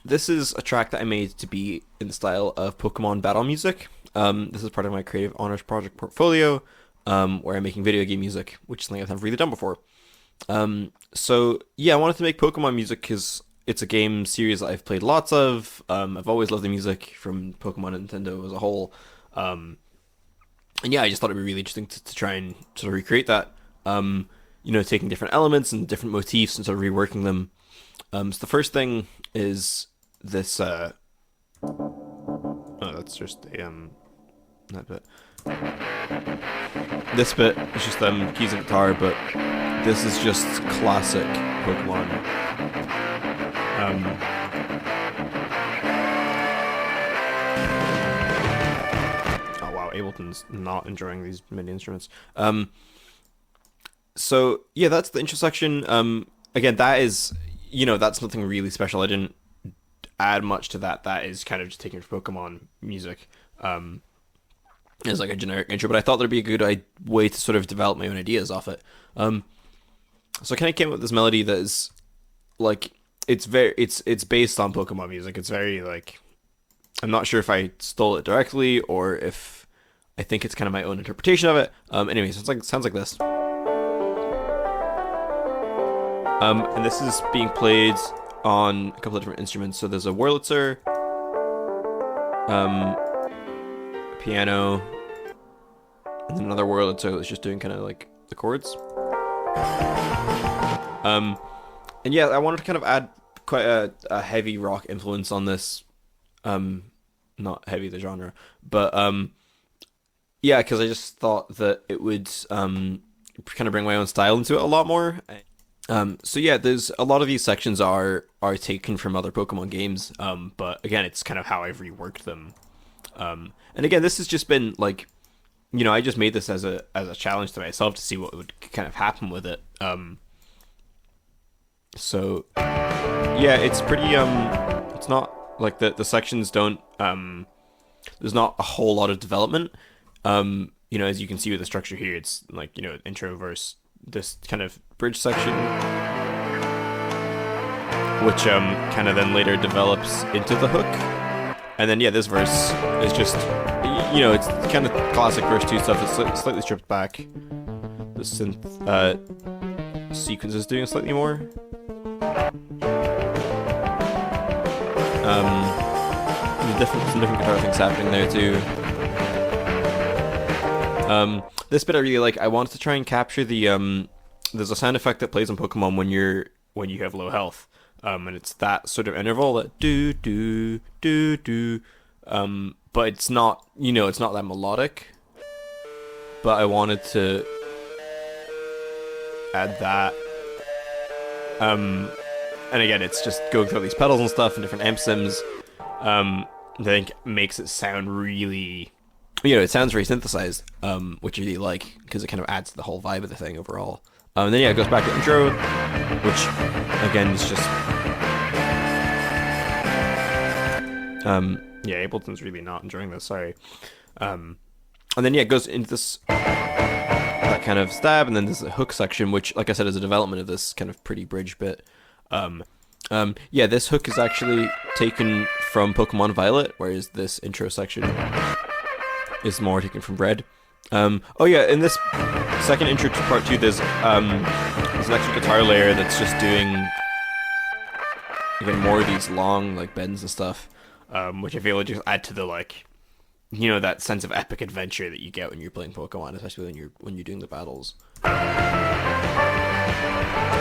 This is a track that I made to be in the style of Pokemon battle music. This is part of my Creative Honors Project portfolio, where I'm making video game music, which is something I've never really done before. I wanted to make Pokemon music because it's a game series that I've played lots of. I've always loved the music from Pokemon and Nintendo as a whole. Um, and yeah, I just thought it'd be really interesting to try and sort of recreate that. Taking different elements and different motifs and sort of reworking them. So the first thing is this. Oh, that's just a that bit. This bit is just keys and guitar, but this is just classic Pokemon. Oh wow, Ableton's not enjoying these MIDI instruments. So yeah, that's the intro section. Again, that is, that's nothing really special. I didn't add much to that. That is kind of just taken from Pokemon music. As like a generic intro, but I thought there'd be a good way to sort of develop my own ideas off it. So I kind of came up with this melody that is like it's based on Pokemon music. It's very like, I'm not sure if I stole it directly or if I think it's kind of my own interpretation of it. Anyways, it sounds like this. And this is being played on a couple of different instruments. So there's a Wurlitzer, a piano, and then another Wurlitzer that's just doing kind of like the chords. And yeah, I wanted to kind of add quite a heavy rock influence on this. Not heavy the genre, but yeah, because I just thought that it would kind of bring my own style into it a lot more. There's a lot of these sections are taken from other Pokemon games, but again, it's kind of how I've reworked them. And again, this has just been like, I just made this as a challenge to myself to see what would kind of happen with it. It's pretty it's not like the sections don't there's not a whole lot of development. As you can see with the structure here, it's like, intro, verse, this kind of bridge section, which kind of then later develops into the hook. And then this verse is just, it's kind of classic verse 2 stuff. It's slightly stripped back. The synth sequence is doing slightly more. Some different guitar things happening there too. This bit I really like. I wanted to try and capture the there's a sound effect that plays on Pokemon when you have low health. And it's that sort of interval, that do do do do. But it's not, it's not that melodic. But I wanted to add that. And again, it's just going through all these pedals and stuff and different amp sims. I think makes it sound really, it sounds very synthesized, which I really like because it kind of adds to the whole vibe of the thing overall. And then it goes back to intro, which again is just Ableton's really not enjoying this, sorry. And then it goes into this that kind of stab, and then there's a hook section, which, like I said, is a development of this kind of pretty bridge bit. This hook is actually taken from Pokemon Violet, whereas this intro section is more taken from Red. In this second intro to part 2, there's an extra guitar layer that's just doing, again, more of these long like bends and stuff, which I feel would just add to the that sense of epic adventure that you get when you're playing Pokemon, especially when you're doing the battles.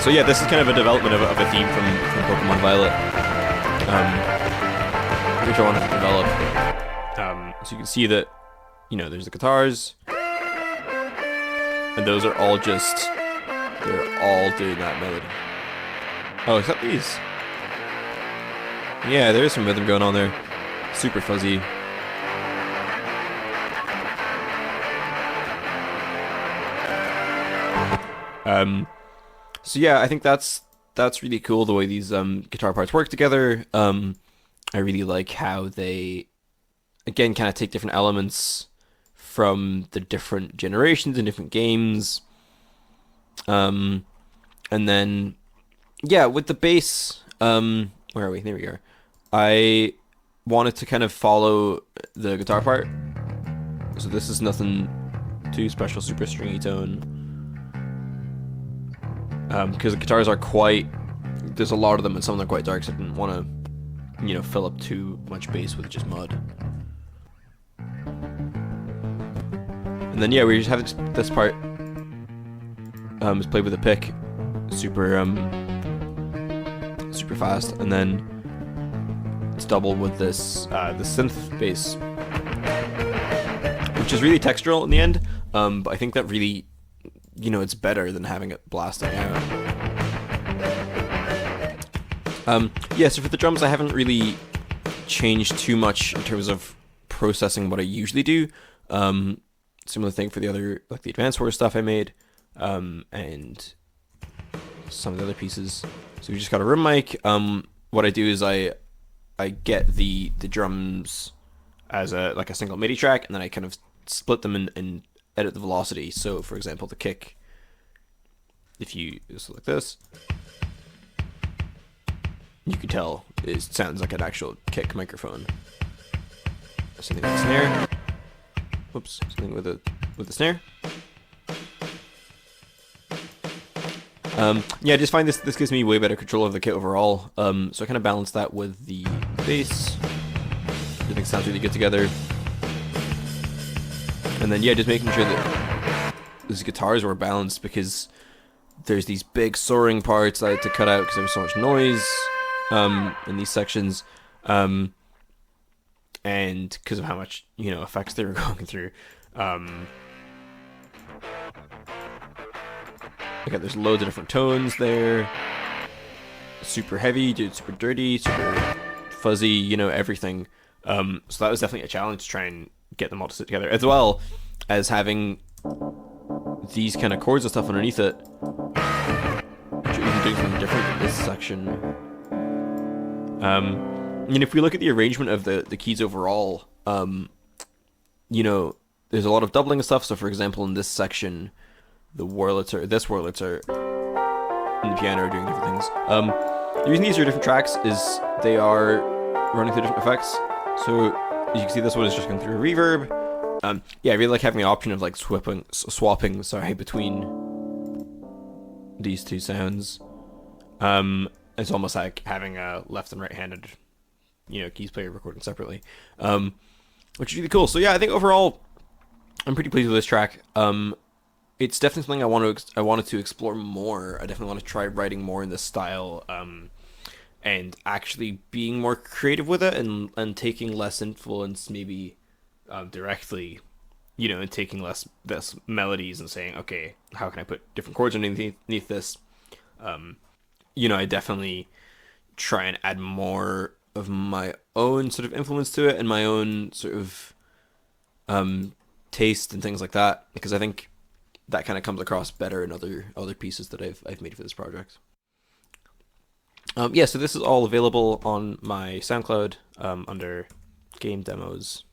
So this is kind of a development of a theme from Pokemon Violet, which I wanted to develop. So you can see that, there's the guitars, and those are all they're all doing that melody. Oh, except these. Yeah, there's some rhythm going on there. Super fuzzy. I think that's really cool, the way these guitar parts work together. I really like how they, again, kind of take different elements from the different generations and different games. And then, with the bass, where are we? There we are. I wanted to kind of follow the guitar part. So this is nothing too special, super stringy tone. Because the guitars are quite, there's a lot of them and some of them are quite dark, so I didn't want to, you know, fill up too much bass with just mud. And then yeah, we just have this part is played with a pick, super super fast, and then it's doubled with this the synth bass, which is really textural in the end. But I think that really, you know, it's better than having it blasting out. Yeah, so for the drums, I haven't really changed too much in terms of processing what I usually do. Similar thing for the other, like the Advanced Wars stuff I made, and some of the other pieces. So we just got a room mic. What I do is I get the drums as a single MIDI track, and then I kind of split them and edit the velocity. So for example, the kick, if you select this, you can tell it sounds like an actual kick microphone. Something with the snare. Oops, something with the snare. Yeah, I just find this gives me way better control of the kit overall. So I kind of balance that with the bass. Everything sounds really good together. And then yeah, just making sure that these guitars were balanced, because there's these big soaring parts I had to cut out because there was so much noise in these sections, and because of how much, you know, effects they were going through. Okay, there's loads of different tones there. Super heavy, dude, super dirty, super fuzzy, you know, everything. So that was definitely a challenge to try and get them all to sit together, as well as having these kind of chords and stuff underneath it, which are even doing something different in this section. And if we look at the arrangement of the keys overall, you know, there's a lot of doubling and stuff. So for example, in this section, this Wurlitzer and the piano are doing different things. The reason these are different tracks is they are running through different effects. So you can see this one is just going through a reverb. Yeah, I really like having the option of like swapping between these two sounds. It's almost like having a left and right-handed, you know, keys player recording separately, which is really cool. So yeah, I think overall, I'm pretty pleased with this track. It's definitely something I wanted to explore more. I definitely want to try writing more in this style, and actually being more creative with it, and taking less influence maybe directly, you know, and taking less melodies and saying, okay, how can I put different chords underneath this? You know, I definitely try and add more of my own sort of influence to it and my own sort of taste and things like that, because I think that kind of comes across better in other pieces that I've made for this project. Yeah, so this is all available on my SoundCloud under game demos.